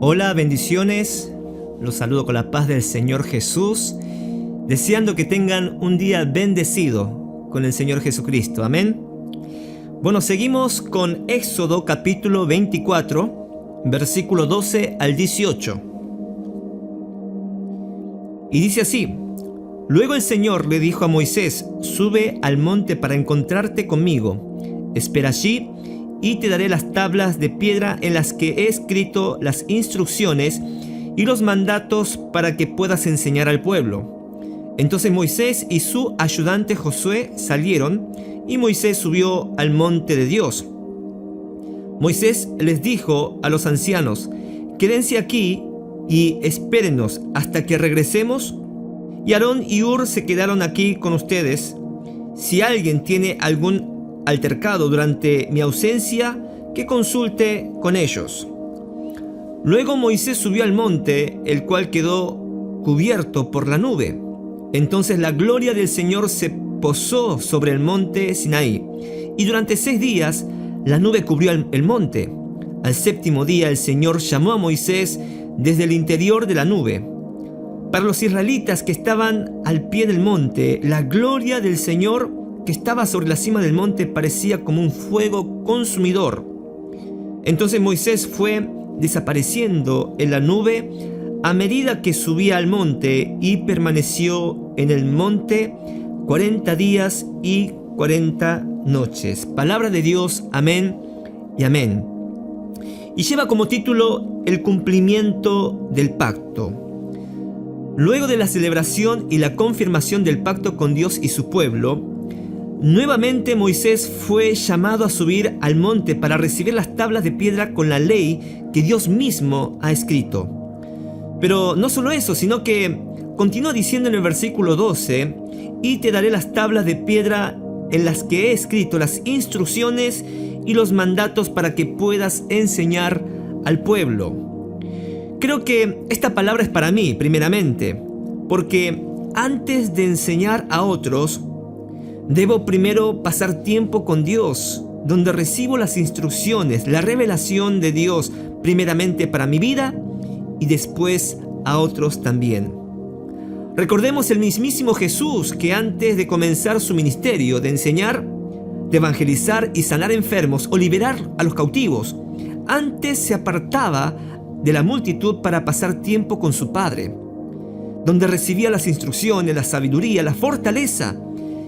Hola, bendiciones. Los saludo con la paz del Señor Jesús, deseando que tengan un día bendecido con el Señor Jesucristo. Amén. Bueno, seguimos con Éxodo capítulo 24, versículo 12 al 18. Y dice así: Luego el Señor le dijo a Moisés: Sube al monte para encontrarte conmigo. Espera allí y te daré las tablas de piedra en las que he escrito las instrucciones y los mandatos para que puedas enseñar al pueblo. Entonces Moisés y su ayudante Josué salieron, y Moisés subió al monte de Dios. Moisés les dijo a los ancianos: Quédense aquí y espérennos hasta que regresemos. Y Aarón y Hur se quedaron aquí con ustedes. Si alguien tiene algún altercado durante mi ausencia, que consulte con ellos. Luego Moisés subió al monte, el cual quedó cubierto por la nube. Entonces la gloria del Señor se posó sobre el monte Sinaí, y durante 6 días la nube cubrió el monte. Al 7º día el Señor llamó a Moisés desde el interior de la nube. Para los israelitas que estaban al pie del monte, la gloria del Señor que estaba sobre la cima del monte parecía como un fuego consumidor. Entonces Moisés fue desapareciendo en la nube a medida que subía al monte, y permaneció en el monte 40 días y 40 noches. Palabra de Dios, amén y amén. Y lleva como título el cumplimiento del pacto. Luego de la celebración y la confirmación del pacto con Dios y su pueblo, nuevamente Moisés fue llamado a subir al monte para recibir las tablas de piedra con la ley que Dios mismo ha escrito. Pero no solo eso, sino que continúa diciendo en el versículo 12: Y te daré las tablas de piedra en las que he escrito las instrucciones y los mandatos para que puedas enseñar al pueblo. Creo que esta palabra es para mí, primeramente, porque antes de enseñar a otros, debo primero pasar tiempo con Dios, donde recibo las instrucciones, la revelación de Dios, primeramente para mi vida y después a otros también. Recordemos el mismísimo Jesús, que antes de comenzar su ministerio de enseñar, de evangelizar y sanar enfermos o liberar a los cautivos, antes se apartaba de la multitud para pasar tiempo con su Padre, donde recibía las instrucciones, la sabiduría, la fortaleza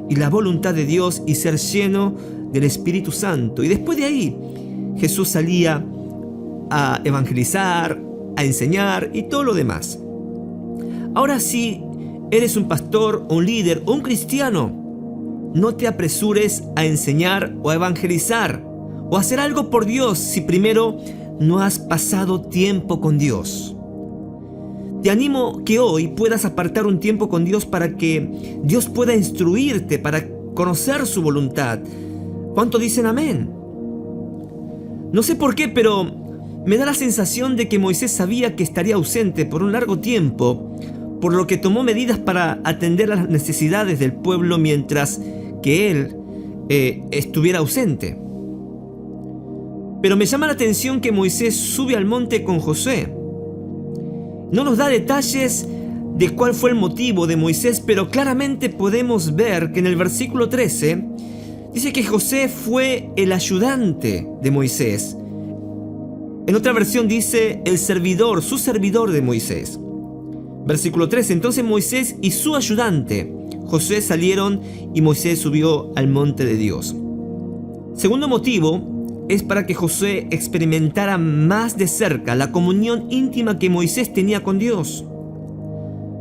y la voluntad de Dios, y ser lleno del Espíritu Santo. Y después de ahí, Jesús salía a evangelizar, a enseñar y todo lo demás. Ahora, si eres un pastor, un líder o un cristiano, no te apresures a enseñar o a evangelizar o a hacer algo por Dios si primero no has pasado tiempo con Dios. Te animo que hoy puedas apartar un tiempo con Dios para que Dios pueda instruirte, para conocer su voluntad. ¿Cuánto dicen amén? No sé por qué, pero me da la sensación de que Moisés sabía que estaría ausente por un largo tiempo, por lo que tomó medidas para atender las necesidades del pueblo mientras que él estuviera ausente. Pero me llama la atención que Moisés sube al monte con Josué. No nos da detalles de cuál fue el motivo de Moisés, pero claramente podemos ver que en el versículo 13 dice que Josué fue el ayudante de Moisés. En otra versión dice el servidor, su servidor de Moisés. Versículo 13: Entonces Moisés y su ayudante Josué salieron, y Moisés subió al monte de Dios. Segundo motivo es para que Josué experimentara más de cerca la comunión íntima que Moisés tenía con Dios,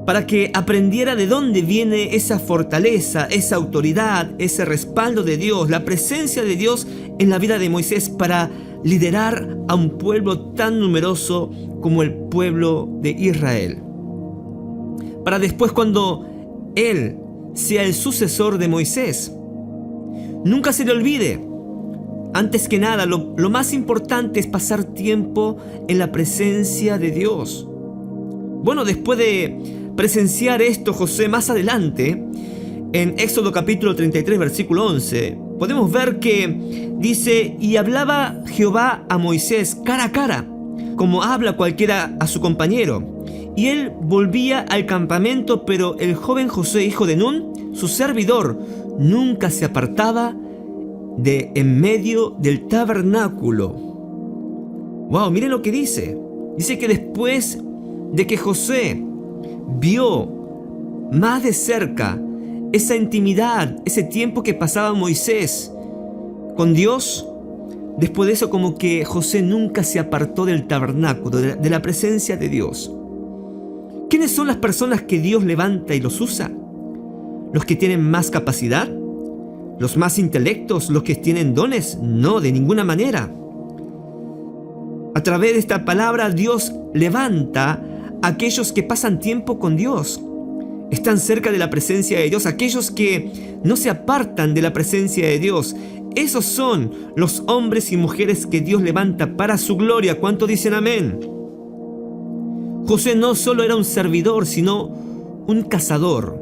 para que aprendiera de dónde viene esa fortaleza, esa autoridad, ese respaldo de Dios, la presencia de Dios en la vida de Moisés para liderar a un pueblo tan numeroso como el pueblo de Israel. Para después, cuando él sea el sucesor de Moisés, nunca se le olvide. Antes que nada, lo más importante es pasar tiempo en la presencia de Dios. Bueno, después de presenciar esto, Josué más adelante, en Éxodo capítulo 33, versículo 11, podemos ver que dice: Y hablaba Jehová a Moisés cara a cara, como habla cualquiera a su compañero. Y él volvía al campamento, pero el joven Josué, hijo de Nun, su servidor, nunca se apartaba de en medio del tabernáculo. Wow, miren lo que dice. Dice que después de que Josué vio más de cerca esa intimidad, ese tiempo que pasaba Moisés con Dios, después de eso como que Josué nunca se apartó del tabernáculo, de la presencia de Dios. ¿Quiénes son las personas que Dios levanta y los usa? ¿Los que tienen más capacidad? ¿Los más intelectos? ¿Los que tienen dones? No, de ninguna manera. A través de esta palabra Dios levanta a aquellos que pasan tiempo con Dios, están cerca de la presencia de Dios, aquellos que no se apartan de la presencia de Dios. Esos son los hombres y mujeres que Dios levanta para su gloria. ¿Cuántos dicen amén? Josué no solo era un servidor, sino un cazador,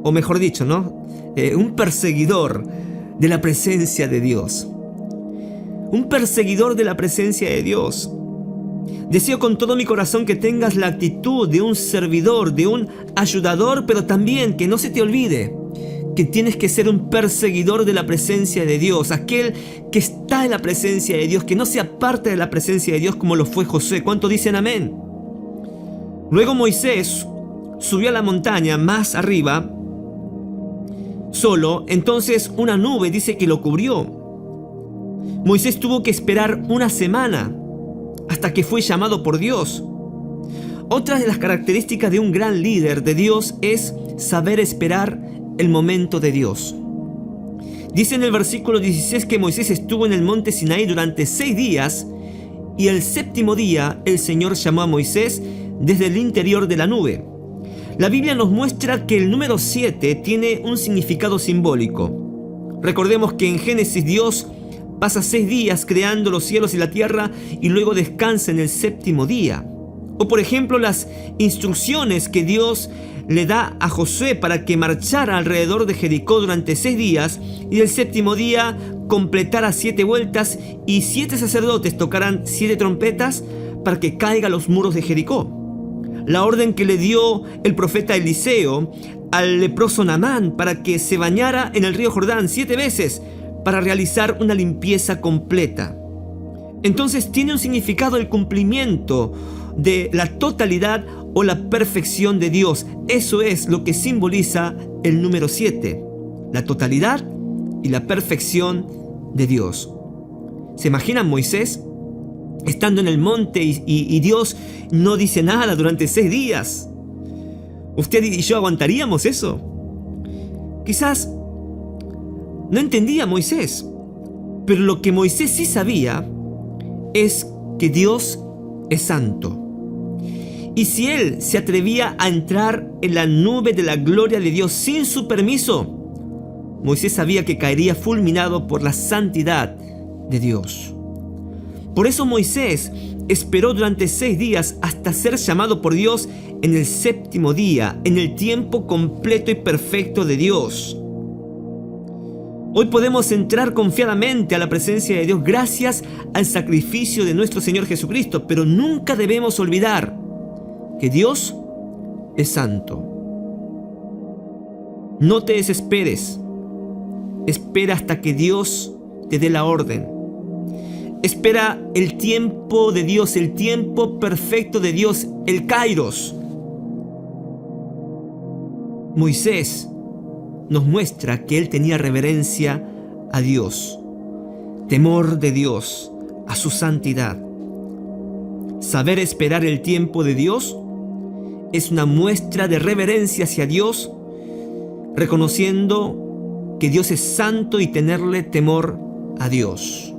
o mejor dicho, un perseguidor de la presencia de Dios. Un perseguidor de la presencia de Dios. Deseo con todo mi corazón que tengas la actitud de un servidor, de un ayudador, pero también que no se te olvide que tienes que ser un perseguidor de la presencia de Dios, aquel que está en la presencia de Dios, que no se aparte de la presencia de Dios como lo fue Josué. ¿Cuántos dicen amén? Luego Moisés subió a la montaña más arriba, solo. Entonces una nube dice que lo cubrió. Moisés tuvo que esperar una semana hasta que fue llamado por Dios. Otra de las características de un gran líder de Dios es saber esperar el momento de Dios. Dice en el versículo 16 que Moisés estuvo en el monte Sinaí durante 6 días y el 7º día el Señor llamó a Moisés desde el interior de la nube. La Biblia nos muestra que el número 7 tiene un significado simbólico. Recordemos que en Génesis Dios pasa 6 días creando los cielos y la tierra y luego descansa en el 7º día. O por ejemplo las instrucciones que Dios le da a Josué para que marchara alrededor de Jericó durante 6 días y el 7º día completara 7 vueltas y 7 sacerdotes tocaran 7 trompetas para que caigan los muros de Jericó. La orden que le dio el profeta Eliseo al leproso Naamán para que se bañara en el río Jordán 7 veces para realizar una limpieza completa. Entonces tiene un significado el cumplimiento de la totalidad o la perfección de Dios. Eso es lo que simboliza el número 7, la totalidad y la perfección de Dios. ¿Se imaginan Moisés estando en el monte y Dios no dice nada durante 6 días? ¿Usted y yo aguantaríamos eso? Quizás no entendía Moisés, pero lo que Moisés sí sabía es que Dios es santo. Y si él se atrevía a entrar en la nube de la gloria de Dios sin su permiso, Moisés sabía que caería fulminado por la santidad de Dios. Por eso Moisés esperó durante 6 días hasta ser llamado por Dios en el 7º día, en el tiempo completo y perfecto de Dios. Hoy podemos entrar confiadamente a la presencia de Dios gracias al sacrificio de nuestro Señor Jesucristo, pero nunca debemos olvidar que Dios es santo. No te desesperes. Espera hasta que Dios te dé la orden. Espera el tiempo de Dios, el tiempo perfecto de Dios, el Kairos. Moisés nos muestra que él tenía reverencia a Dios, temor de Dios, a su santidad. Saber esperar el tiempo de Dios es una muestra de reverencia hacia Dios, reconociendo que Dios es santo y tenerle temor a Dios.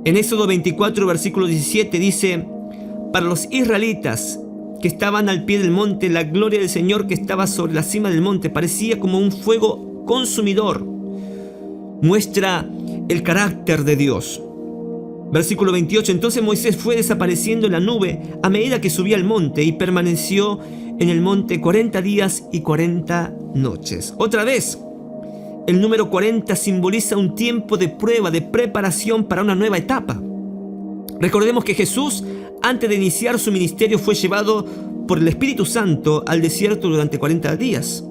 En Éxodo 24, versículo 17 dice: para los israelitas que estaban al pie del monte, la gloria del Señor que estaba sobre la cima del monte parecía como un fuego consumidor. Muestra el carácter de Dios. Versículo 28, entonces Moisés fue desapareciendo en la nube a medida que subía al monte y permaneció en el monte 40 días y 40 noches. Otra vez, el número 40 simboliza un tiempo de prueba, de preparación para una nueva etapa. Recordemos que Jesús, antes de iniciar su ministerio, fue llevado por el Espíritu Santo al desierto durante 40 días.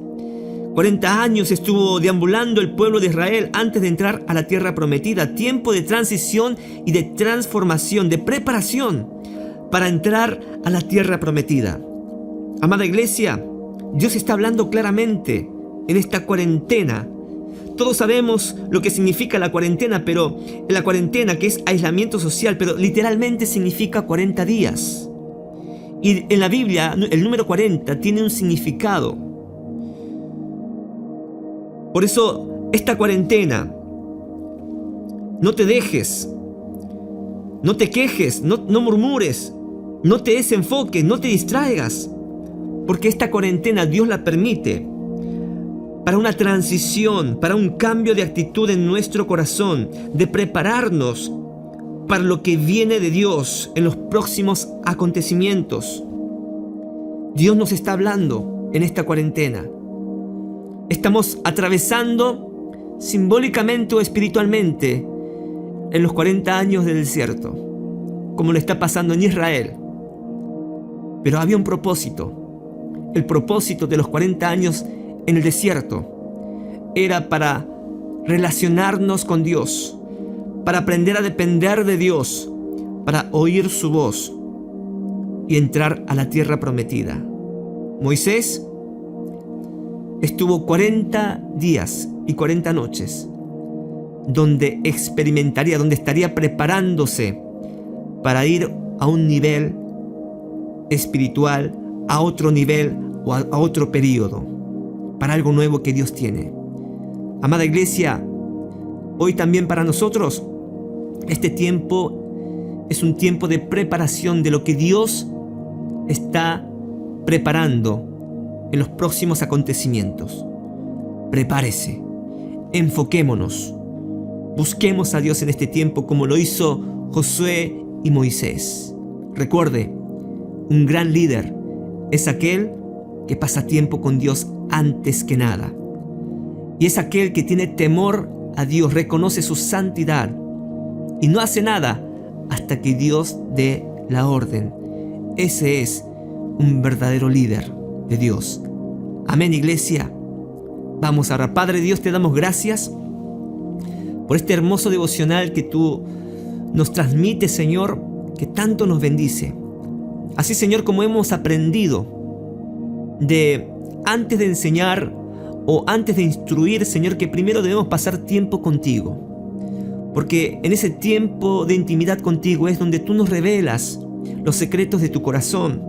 40 años estuvo deambulando el pueblo de Israel antes de entrar a la tierra prometida. Tiempo de transición y de transformación, de preparación para entrar a la tierra prometida. Amada iglesia, Dios está hablando claramente en esta cuarentena. Todos sabemos lo que significa la cuarentena, pero la cuarentena, que es aislamiento social, pero literalmente significa 40 días. Y en la Biblia, el número 40 tiene un significado. Por eso, esta cuarentena, no te dejes, no te quejes, no murmures, no te desenfoques, no te distraigas, porque esta cuarentena Dios la permite para una transición, para un cambio de actitud en nuestro corazón, de prepararnos para lo que viene de Dios en los próximos acontecimientos. Dios nos está hablando en esta cuarentena. Estamos atravesando simbólicamente o espiritualmente en los 40 años del desierto, como lo está pasando en Israel. Pero había un propósito. El propósito de los 40 años en el desierto era para relacionarnos con Dios, para aprender a depender de Dios, para oír su voz y entrar a la tierra prometida. Moisés estuvo 40 días y 40 noches donde donde estaría preparándose para ir a un nivel espiritual, a otro nivel o a otro periodo, para algo nuevo que Dios tiene. Amada iglesia, hoy también para nosotros este tiempo es un tiempo de preparación de lo que Dios está preparando en los próximos acontecimientos. Prepárese, enfoquémonos, busquemos a Dios en este tiempo como lo hizo Josué y Moisés. Recuerde, un gran líder es aquel que pasa tiempo con Dios antes que nada. Y es aquel que tiene temor a Dios, reconoce su santidad y no hace nada hasta que Dios dé la orden. Ese es un verdadero líder de Dios. Amén, iglesia. Vamos a orar. Padre Dios, te damos gracias por este hermoso devocional que tú nos transmites, Señor, que tanto nos bendice. Así, Señor, como hemos aprendido de antes de enseñar o antes de instruir, Señor, que primero debemos pasar tiempo contigo. Porque en ese tiempo de intimidad contigo es donde tú nos revelas los secretos de tu corazón,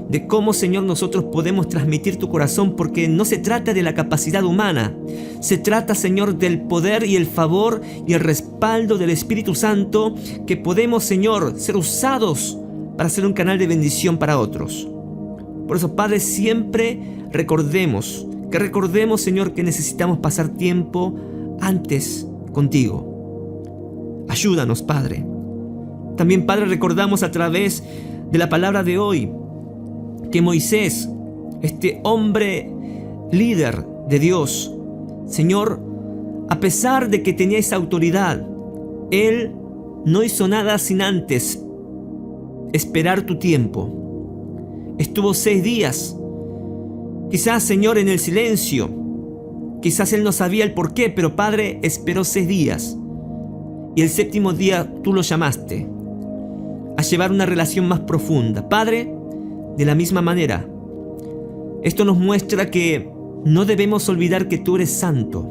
de cómo, Señor, nosotros podemos transmitir tu corazón, porque no se trata de la capacidad humana, se trata, Señor, del poder y el favor y el respaldo del Espíritu Santo, que podemos, Señor, ser usados para ser un canal de bendición para otros. Por eso, Padre, siempre recordemos, Señor, que necesitamos pasar tiempo antes contigo. Ayúdanos, Padre. También, Padre, recordamos a través de la palabra de hoy que Moisés, este hombre líder de Dios, Señor, a pesar de que tenía esa autoridad, él no hizo nada sin antes esperar tu tiempo. Estuvo 6 días, quizás, Señor, en el silencio. Quizás él no sabía el por qué, pero Padre, esperó 6 días. Y el 7º día tú lo llamaste a llevar una relación más profunda. Padre, de la misma manera, esto nos muestra que no debemos olvidar que tú eres santo.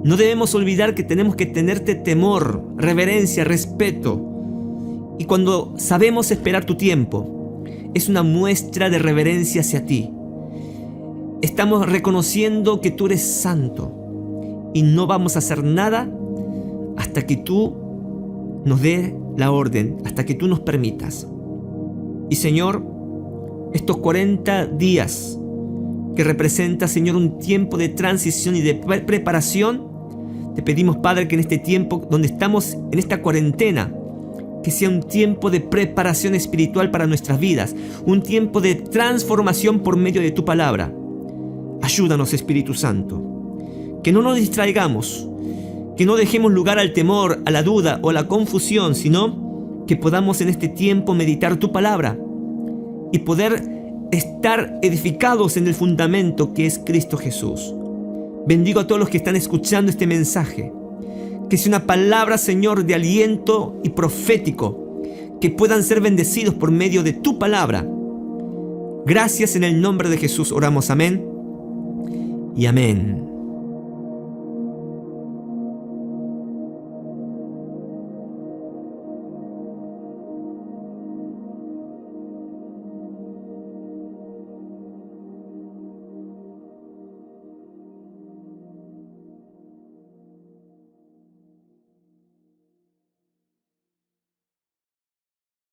No debemos olvidar que tenemos que tenerte temor, reverencia, respeto. Y cuando sabemos esperar tu tiempo, es una muestra de reverencia hacia ti. Estamos reconociendo que tú eres santo y no vamos a hacer nada hasta que tú nos des la orden, hasta que tú nos permitas. Y, Señor, estos 40 días que representa, Señor, un tiempo de transición y de preparación, te pedimos, Padre, que en este tiempo donde estamos en esta cuarentena, que sea un tiempo de preparación espiritual para nuestras vidas, un tiempo de transformación por medio de tu palabra. Ayúdanos, Espíritu Santo, que no nos distraigamos, que no dejemos lugar al temor, a la duda o a la confusión, sino que podamos en este tiempo meditar tu palabra y poder estar edificados en el fundamento que es Cristo Jesús. Bendigo a todos los que están escuchando este mensaje. Que sea una palabra, Señor, de aliento y profético, que puedan ser bendecidos por medio de tu palabra. Gracias, en el nombre de Jesús oramos, amén y amén.